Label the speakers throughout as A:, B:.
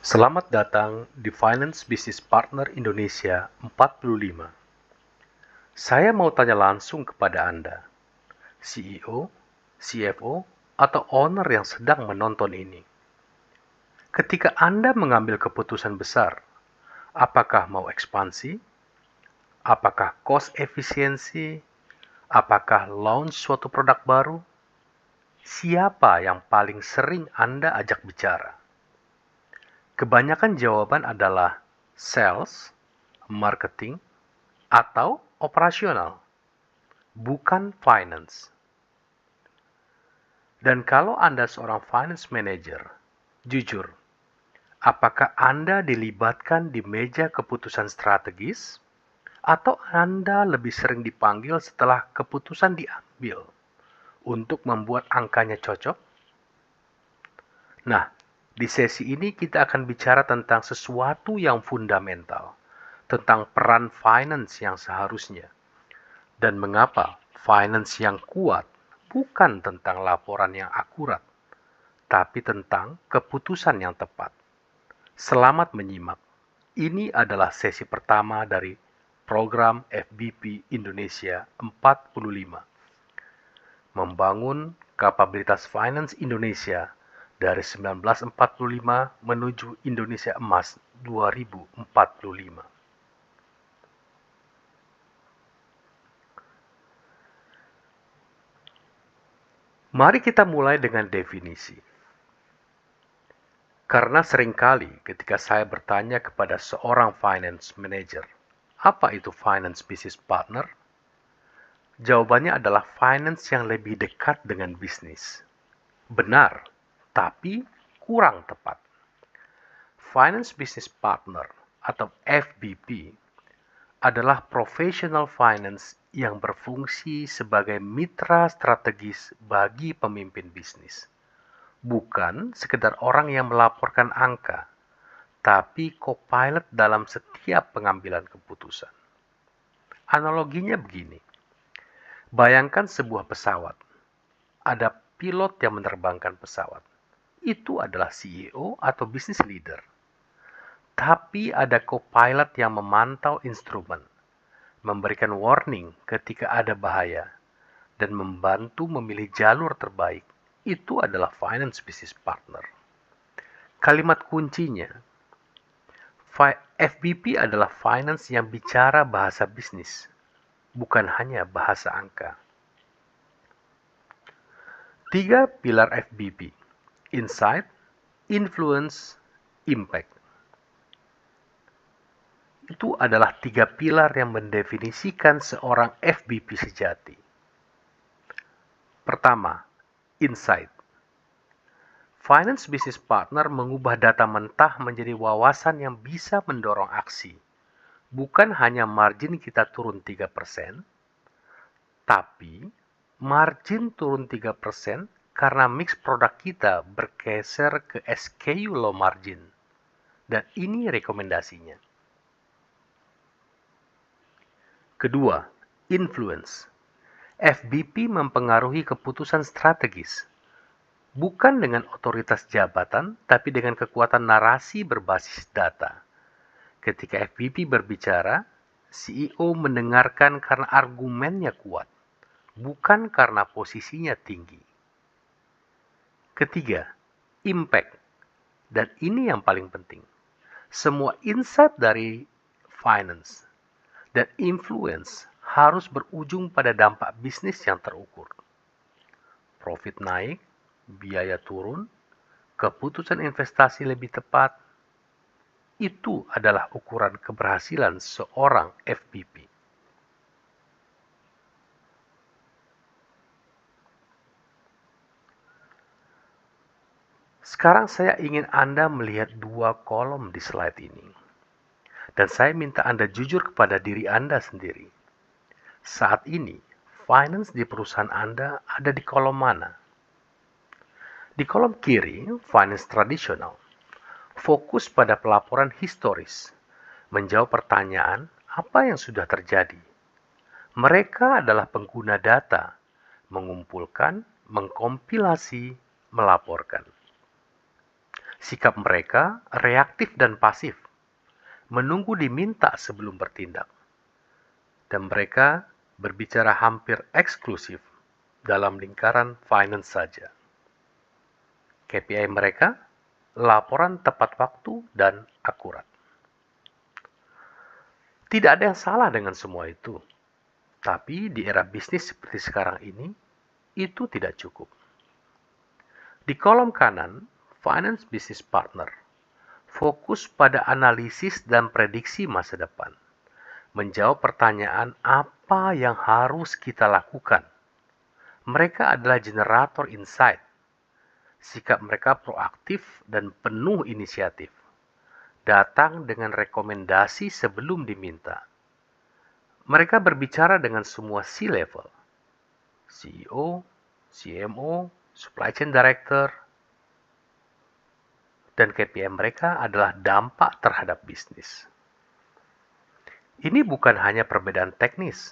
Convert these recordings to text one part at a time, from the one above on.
A: Selamat datang di Finance Business Partner Indonesia 45. Saya mau tanya langsung kepada Anda, CEO, CFO, atau owner yang sedang menonton ini. Ketika Anda mengambil keputusan besar, apakah mau ekspansi? Apakah cost efisiensi? Apakah launch suatu produk baru? Siapa yang paling sering Anda ajak bicara? Kebanyakan jawaban adalah sales, marketing, atau operasional, bukan finance. Dan kalau Anda seorang finance manager, jujur, apakah Anda dilibatkan di meja keputusan strategis, atau Anda lebih sering dipanggil setelah keputusan diambil untuk membuat angkanya cocok? Nah, di sesi ini kita akan bicara tentang sesuatu yang fundamental, tentang peran finance yang seharusnya, dan mengapa finance yang kuat bukan tentang laporan yang akurat, tapi tentang keputusan yang tepat. Selamat menyimak. Ini adalah sesi pertama dari program FBP Indonesia 45. Membangun kapabilitas finance Indonesia dari 1945 menuju Indonesia Emas 2045. Mari kita mulai dengan definisi. Karena seringkali ketika saya bertanya kepada seorang finance manager, apa itu finance business partner? Jawabannya adalah finance yang lebih dekat dengan bisnis. Benar, tapi kurang tepat. Finance business partner atau FBP adalah professional finance yang berfungsi sebagai mitra strategis bagi pemimpin bisnis. Bukan sekedar orang yang melaporkan angka, tapi co-pilot dalam setiap pengambilan keputusan. Analoginya begini. Bayangkan sebuah pesawat. Ada pilot yang menerbangkan pesawat. Itu adalah CEO atau business leader. Tapi ada co-pilot yang memantau instrumen, memberikan warning ketika ada bahaya, dan membantu memilih jalur terbaik. Itu adalah finance business partner. Kalimat kuncinya, FBP adalah finance yang bicara bahasa bisnis, bukan hanya bahasa angka. 3 pilar FBP, insight, influence, impact. Itu adalah 3 pilar yang mendefinisikan seorang FBP sejati. Pertama, insight. Finance business partner mengubah data mentah menjadi wawasan yang bisa mendorong aksi. Bukan hanya margin kita turun 3%, tapi margin turun 3% karena mix produk kita bergeser ke SKU low margin. Dan ini rekomendasinya. Kedua, influence. FBP mempengaruhi keputusan strategis. Bukan dengan otoritas jabatan, tapi dengan kekuatan narasi berbasis data. Ketika FBP berbicara, CEO mendengarkan karena argumennya kuat, bukan karena posisinya tinggi. Ketiga, impact. Dan ini yang paling penting. Semua insight dari finance dan influence harus berujung pada dampak bisnis yang terukur. Profit naik, biaya turun, keputusan investasi lebih tepat. Itu adalah ukuran keberhasilan seorang FBP. Sekarang saya ingin Anda melihat 2 kolom di slide ini. Dan saya minta Anda jujur kepada diri Anda sendiri. Saat ini, finance di perusahaan Anda ada di kolom mana? Di kolom kiri, finance tradisional. Fokus pada pelaporan historis. Menjawab pertanyaan apa yang sudah terjadi. Mereka adalah pengguna data, mengumpulkan, mengkompilasi, melaporkan. Sikap mereka reaktif dan pasif, menunggu diminta sebelum bertindak. Dan mereka berbicara hampir eksklusif dalam lingkaran finance saja. KPI mereka, laporan tepat waktu dan akurat. Tidak ada yang salah dengan semua itu. Tapi di era bisnis seperti sekarang ini, itu tidak cukup. Di kolom kanan, Finance Business Partner fokus pada analisis dan prediksi masa depan. Menjawab pertanyaan apa yang harus kita lakukan. Mereka adalah generator insight. Sikap mereka proaktif dan penuh inisiatif. Datang dengan rekomendasi sebelum diminta. Mereka berbicara dengan semua C-level, CEO, CMO, Supply Chain Director, dan KPI mereka adalah dampak terhadap bisnis. Ini bukan hanya perbedaan teknis,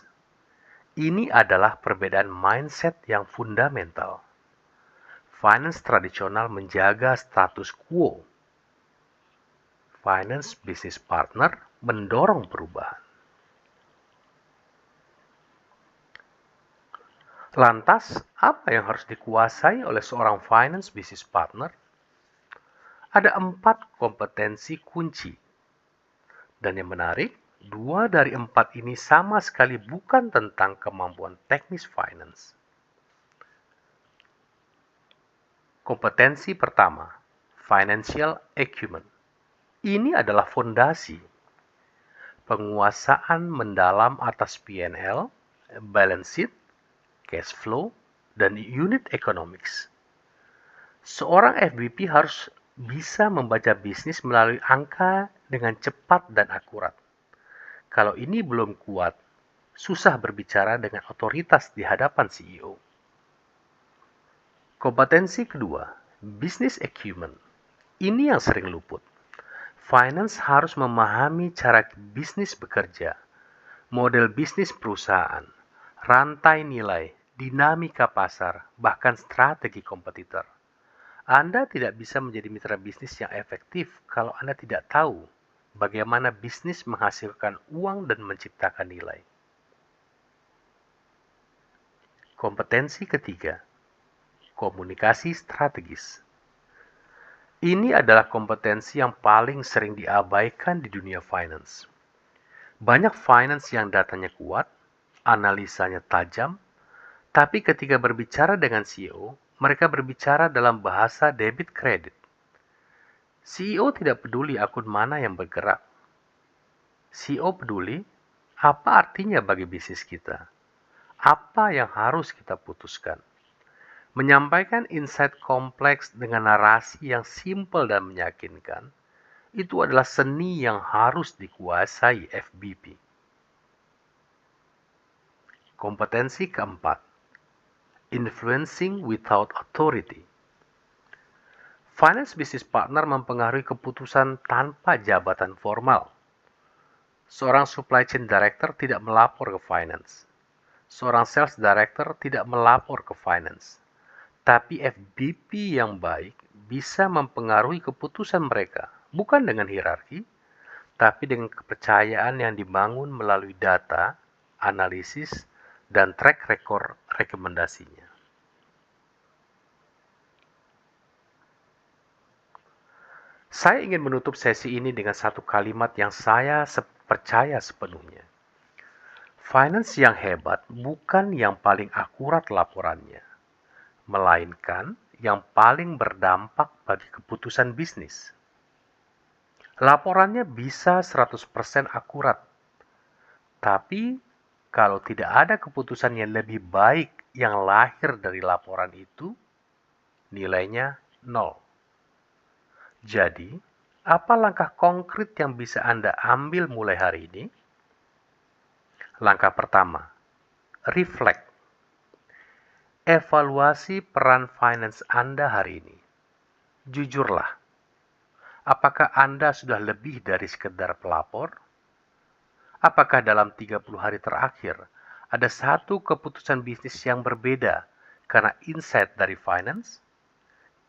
A: ini adalah perbedaan mindset yang fundamental. Finance tradisional menjaga status quo. Finance Business Partner mendorong perubahan. Lantas, apa yang harus dikuasai oleh seorang finance business partner? Ada 4 kompetensi kunci. Dan yang menarik, 2 dari 4 ini sama sekali bukan tentang kemampuan teknis finance. Kompetensi pertama, financial acumen. Ini adalah fondasi. Penguasaan mendalam atas P&L, balance sheet, cash flow, dan unit economics. Seorang FBP harus bisa membaca bisnis melalui angka dengan cepat dan akurat. Kalau ini belum kuat, susah berbicara dengan otoritas di hadapan CEO. Kompetensi kedua, business acumen. Ini yang sering luput. Finance harus memahami cara bisnis bekerja, model bisnis perusahaan, rantai nilai, dinamika pasar, bahkan strategi kompetitor. Anda tidak bisa menjadi mitra bisnis yang efektif kalau Anda tidak tahu bagaimana bisnis menghasilkan uang dan menciptakan nilai. Kompetensi ketiga, komunikasi strategis. Ini adalah kompetensi yang paling sering diabaikan di dunia finance. Banyak finance yang datanya kuat, analisanya tajam, tapi ketika berbicara dengan CEO, mereka berbicara dalam bahasa debit kredit. CEO tidak peduli akun mana yang bergerak. CEO peduli apa artinya bagi bisnis kita. Apa yang harus kita putuskan. Menyampaikan insight kompleks dengan narasi yang simpel dan meyakinkan, itu adalah seni yang harus dikuasai FBP. Kompetensi keempat, influencing without authority. Finance business partner mempengaruhi keputusan tanpa jabatan formal. Seorang supply chain director tidak melapor ke finance. Seorang sales director tidak melapor ke finance. Tapi FBP yang baik bisa mempengaruhi keputusan mereka, bukan dengan hierarki, tapi dengan kepercayaan yang dibangun melalui data, analisis, dan track record rekomendasinya. Saya ingin menutup sesi ini dengan satu kalimat yang saya percaya sepenuhnya. Finance yang hebat bukan yang paling akurat laporannya, melainkan yang paling berdampak bagi keputusan bisnis. Laporannya bisa 100% akurat, tapi kalau tidak ada keputusan yang lebih baik yang lahir dari laporan itu, nilainya 0. Jadi, apa langkah konkret yang bisa Anda ambil mulai hari ini? Langkah pertama, reflect. Evaluasi peran finance Anda hari ini. Jujurlah, apakah Anda sudah lebih dari sekedar pelapor? Apakah dalam 30 hari terakhir ada satu keputusan bisnis yang berbeda karena insight dari finance?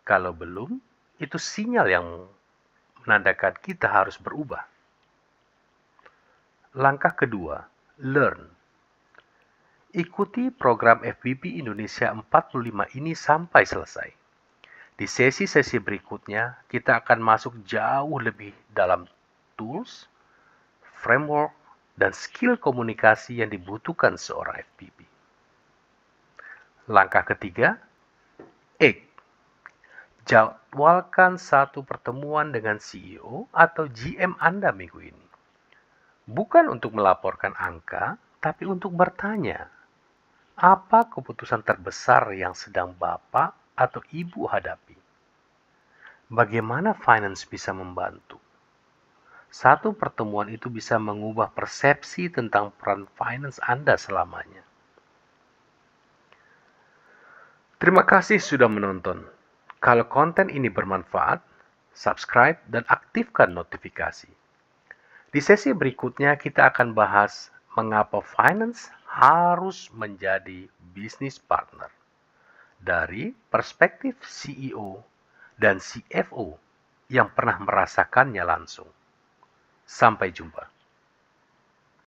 A: Kalau belum, itu sinyal yang menandakan kita harus berubah. Langkah kedua, learn. Ikuti program FBP Indonesia 45 ini sampai selesai. Di sesi-sesi berikutnya, kita akan masuk jauh lebih dalam tools, framework, dan skill komunikasi yang dibutuhkan seorang FBP. Langkah ketiga, jadwalkan satu pertemuan dengan CEO atau GM Anda minggu ini. Bukan untuk melaporkan angka, tapi untuk bertanya, apa keputusan terbesar yang sedang Bapak atau Ibu hadapi? Bagaimana finance bisa membantu? Satu pertemuan itu bisa mengubah persepsi tentang peran finance Anda selamanya. Terima kasih sudah menonton. Kalau konten ini bermanfaat, subscribe dan aktifkan notifikasi. Di sesi berikutnya kita akan bahas mengapa finance harus menjadi bisnis partner dari perspektif CEO dan CFO yang pernah merasakannya langsung. Sampai jumpa.